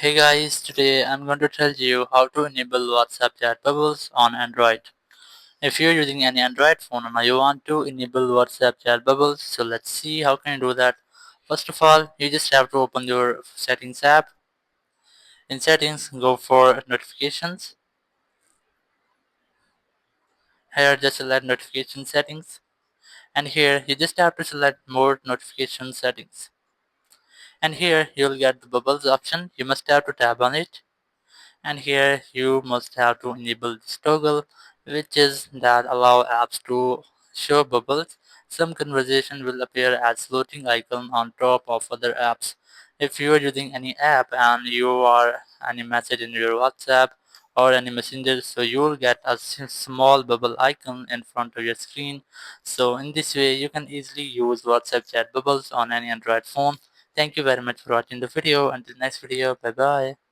Hey guys, today I'm going to tell you how to enable WhatsApp chat bubbles on Android. If you're using any Android phone and you want to enable WhatsApp chat bubbles, so let's see how can you do that. First of all, you just have to open your settings app. In settings, go for notifications. Here just select notification settings. And here you just have to select more notification settings. And here you'll get the bubbles option. You must have to tap on it. And here you must have to enable this toggle, which is that allow apps to show bubbles. Some conversation will appear as floating icon on top of other apps. If you are using any app and you are any message in your WhatsApp or any messenger, so you will get a small bubble icon in front of your screen. So in this way you can easily use WhatsApp chat bubbles on any Android phone. Thank you very much for watching the video. Until next video, bye bye.